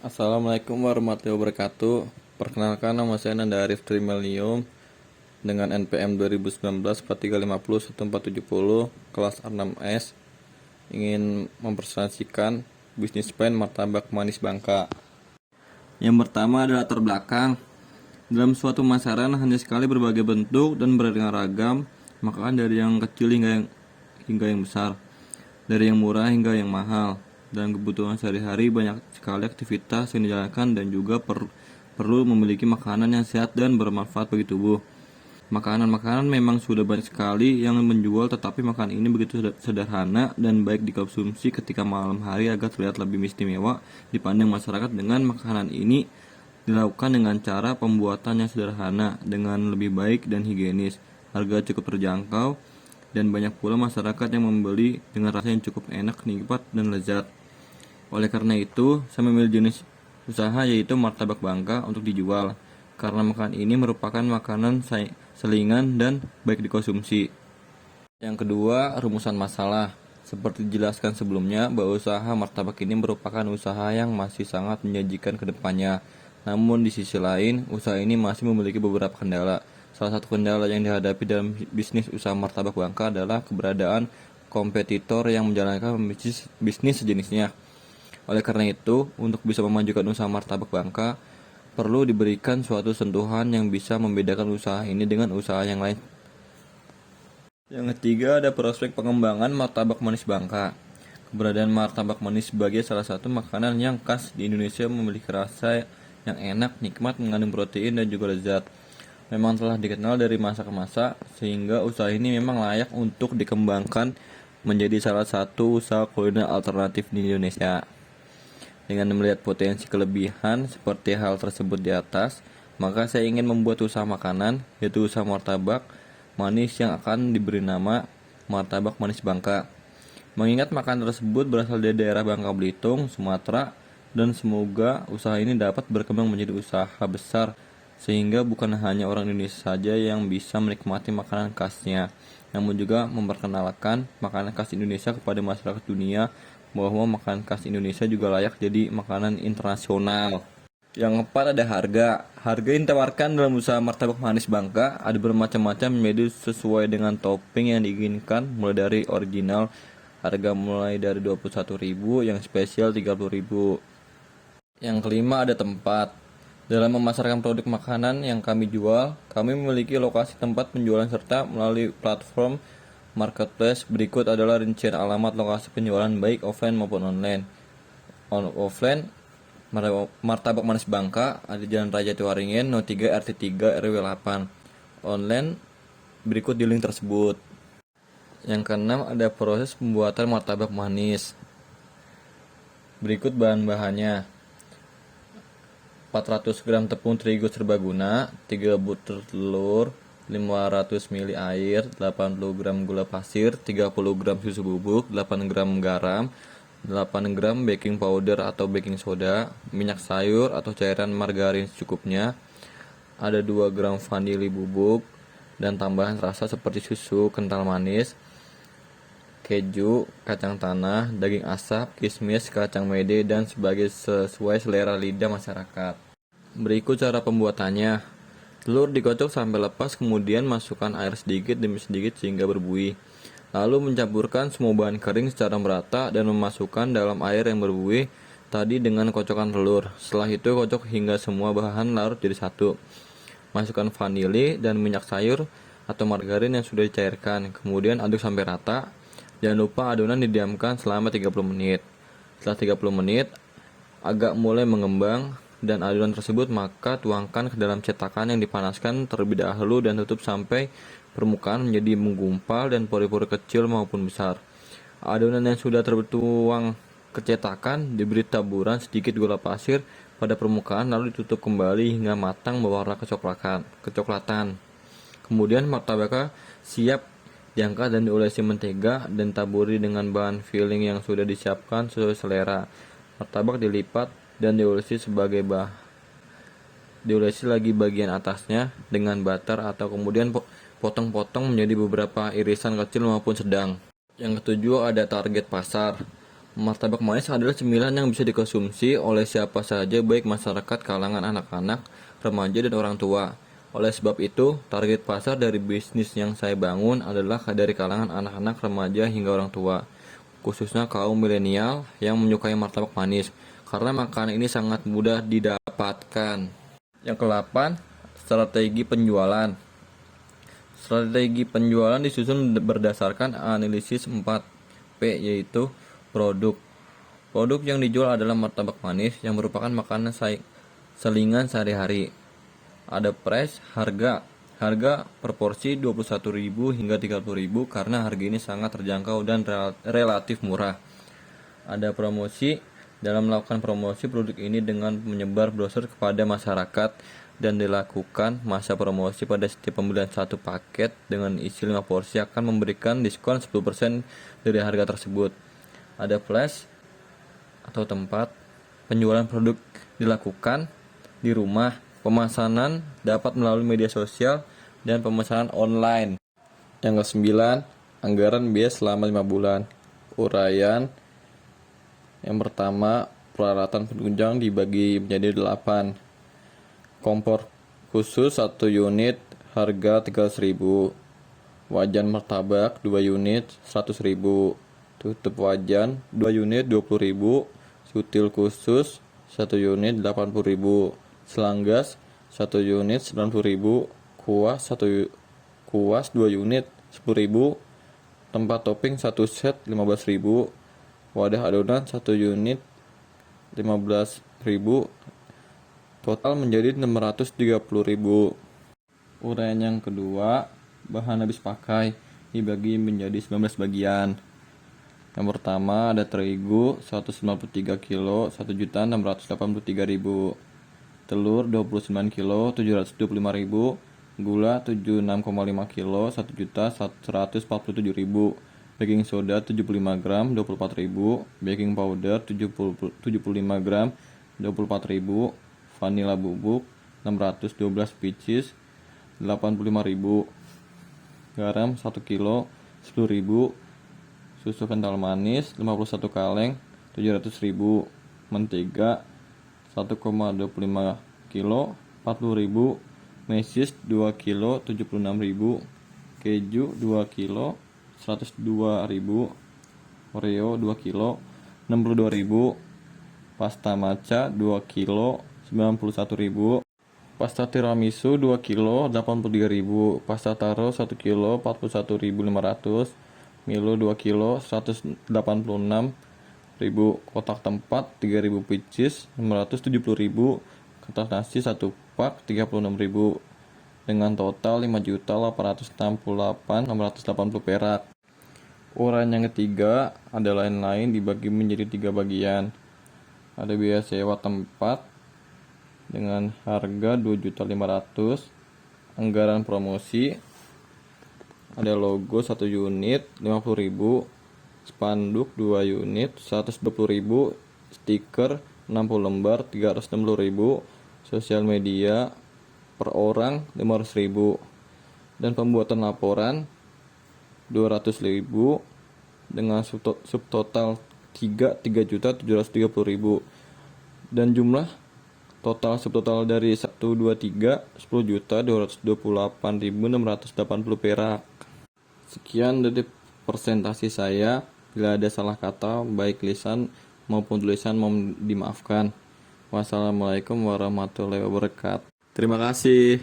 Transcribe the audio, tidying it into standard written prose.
Assalamualaikum warahmatullahi wabarakatuh. Perkenalkan, nama saya Nanda Arif Trimelium dengan NPM 2019 4350 kelas 6S, ingin mempresentasikan bisnis plan martabak manis Bangka. Yang pertama adalah latar belakang. Dalam suatu masakan hanya sekali berbagai bentuk dan beraneka ragam makanan, dari yang kecil hingga yang besar, dari yang murah hingga yang mahal. Dan kebutuhan sehari-hari banyak sekali aktivitas yang dijalankan dan juga perlu memiliki makanan yang sehat dan bermanfaat bagi tubuh. Makanan-makanan memang sudah banyak sekali yang menjual, tetapi makanan ini begitu sederhana dan baik dikonsumsi ketika malam hari agar terlihat lebih istimewa dipandang masyarakat. Dengan makanan ini dilakukan dengan cara pembuatan yang sederhana, dengan lebih baik dan higienis, harga cukup terjangkau, dan banyak pula masyarakat yang membeli dengan rasa yang cukup enak, nikmat, dan lezat. Oleh karena itu, saya memilih jenis usaha yaitu martabak Bangka untuk dijual, karena makanan ini merupakan makanan selingan dan baik dikonsumsi. Yang kedua, rumusan masalah. Seperti dijelaskan sebelumnya, bahwa usaha martabak ini merupakan usaha yang masih sangat menjanjikan ke depannya. Namun di sisi lain, usaha ini masih memiliki beberapa kendala. Salah satu kendala yang dihadapi dalam bisnis usaha martabak Bangka adalah keberadaan kompetitor yang menjalankan bisnis sejenisnya. Oleh karena itu, untuk bisa memajukan usaha martabak Bangka, perlu diberikan suatu sentuhan yang bisa membedakan usaha ini dengan usaha yang lain. Yang ketiga, ada prospek pengembangan martabak manis Bangka. Keberadaan martabak manis sebagai salah satu makanan yang khas di Indonesia memiliki rasa yang enak, nikmat, mengandung protein, dan juga lezat. Memang telah dikenal dari masa ke masa, sehingga usaha ini memang layak untuk dikembangkan menjadi salah satu usaha kuliner alternatif di Indonesia. Dengan melihat potensi kelebihan seperti hal tersebut di atas, maka saya ingin membuat usaha makanan, yaitu usaha martabak manis yang akan diberi nama Martabak Manis Bangka. Mengingat makanan tersebut berasal dari daerah Bangka Belitung, Sumatera, dan semoga usaha ini dapat berkembang menjadi usaha besar, sehingga bukan hanya orang Indonesia saja yang bisa menikmati makanan khasnya, namun juga memperkenalkan makanan khas Indonesia kepada masyarakat dunia, bahwa makanan khas Indonesia juga layak jadi makanan internasional. Yang keempat, ada harga. Harga yang ditawarkan dalam usaha martabak manis Bangka ada bermacam-macam, menjadi sesuai dengan topping yang diinginkan, mulai dari original, harga mulai dari 21.000, yang spesial 30.000. Yang kelima, ada tempat. Dalam memasarkan produk makanan yang kami jual, kami memiliki lokasi tempat penjualan serta melalui platform marketplace. Berikut adalah rincian alamat lokasi penjualan baik offline maupun online. Offline, Martabak Manis Bangka ada Jalan Raja Tiwaringin, No 3 RT 3 RW 8. Online, berikut di link tersebut. Yang keenam, ada proses pembuatan martabak manis. Berikut bahan-bahannya: 400 gram tepung terigu serbaguna, 3 butir telur, 500 ml air, 80 gram gula pasir, 30 gram susu bubuk, 8 gram garam, 8 gram baking powder atau baking soda, minyak sayur atau cairan margarin secukupnya, ada 2 gram vanili bubuk, dan tambahan rasa seperti susu kental manis, keju, kacang tanah, daging asap, kismis, kacang mede, dan sebagai sesuai selera lidah masyarakat. Berikut cara pembuatannya. Telur dikocok sampai lepas, kemudian masukkan air sedikit demi sedikit sehingga berbuih. Lalu mencampurkan semua bahan kering secara merata dan memasukkan dalam air yang berbuih tadi dengan kocokan telur. Setelah itu kocok hingga semua bahan larut jadi satu. Masukkan vanili dan minyak sayur atau margarin yang sudah dicairkan. Kemudian aduk sampai rata. Jangan lupa adonan didiamkan selama 30 menit. Setelah 30 menit agak mulai mengembang dan adonan tersebut, maka tuangkan ke dalam cetakan yang dipanaskan terlebih dahulu dan tutup sampai permukaan menjadi menggumpal dan pori-pori kecil maupun besar. Adonan yang sudah tertuang ke cetakan diberi taburan sedikit gula pasir pada permukaan, lalu ditutup kembali hingga matang berwarna kecoklatan. Kemudian martabaknya siap diangkat dan diolesi mentega dan taburi dengan bahan filling yang sudah disiapkan sesuai selera. Martabak dilipat dan diolesi lagi bagian atasnya dengan butter atau kemudian potong-potong menjadi beberapa irisan kecil maupun sedang. Yang ketujuh, ada target pasar. Martabak manis adalah cemilan yang bisa dikonsumsi oleh siapa saja, baik masyarakat kalangan anak-anak, remaja, dan orang tua. Oleh sebab itu, target pasar dari bisnis yang saya bangun adalah dari kalangan anak-anak, remaja, hingga orang tua, khususnya kaum milenial yang menyukai martabak manis, karena makanan ini sangat mudah didapatkan. Yang ke-8, strategi penjualan. Strategi penjualan disusun berdasarkan analisis 4P, yaitu produk. Produk yang dijual adalah martabak manis yang merupakan makanan selingan sehari-hari. Ada price, harga. Harga per porsi 21.000 hingga 30.000 karena harga ini sangat terjangkau dan relatif murah. Ada promosi. Dalam melakukan promosi produk ini dengan menyebar brosur kepada masyarakat dan dilakukan masa promosi pada setiap pembelian satu paket dengan isi 5 porsi akan memberikan diskon 10% dari harga tersebut. Ada flash atau tempat penjualan produk dilakukan di rumah. Pemesanan dapat melalui media sosial dan pemesanan online. Yang ke-9, anggaran biaya selama 5 bulan. Uraian. Yang pertama, peralatan penunjang dibagi menjadi 8. Kompor khusus 1 unit harga 13.000. Wajan martabak 2 unit 100.000. Tutup wajan 2 unit 20.000. Sutil khusus 1 unit 80.000. Selang gas 1 unit 90.000. Kuas 2 unit 10.000. Tempat topping 1 set 15.000. Wadah adonan 1 unit 15.000. Total menjadi 630.000. Uraian yang kedua, bahan habis pakai dibagi menjadi 19 bagian. Yang pertama ada terigu 193 kg 1.683.000, telur 29 kg 725.000, gula 76,5 kg 1.147.000, baking soda 75 gram 24.000, baking powder 75 gram 24.000, vanila bubuk 612 pieces 85.000, garam 1 kg 10.000, susu kental manis 51 kaleng 700.000, mentega 1,25 kg 40.000, mesis 2 kg 76.000, keju 2 kg 102.000, Oreo 2 kg 62.000, pasta matcha 2 kg 91.000, pasta tiramisu 2 kg 83.000, pasta taro 1 kg 41.500, Milo 2 kg 186.000, kotak tempat 3.000 pieces 670.000, kertas nasi 1 pak 36.000, dengan total 5.868.680 perak. Uraian yang ketiga ada lain-lain dibagi menjadi 3 bagian. Ada biaya sewa tempat dengan harga 2.500.000, anggaran promosi, ada logo 1 unit 50.000, spanduk 2 unit 120.000, stiker 60 lembar 360.000, sosial media per orang 500.000, dan pembuatan laporan 200.000 dengan subtotal 3.730.000, dan jumlah total subtotal dari 1, 2, 3 10.228.680 perak. Sekian dari presentasi saya. Bila ada salah kata baik lisan maupun tulisan mohon dimaafkan. Wassalamualaikum warahmatullahi wabarakatuh. Terima kasih.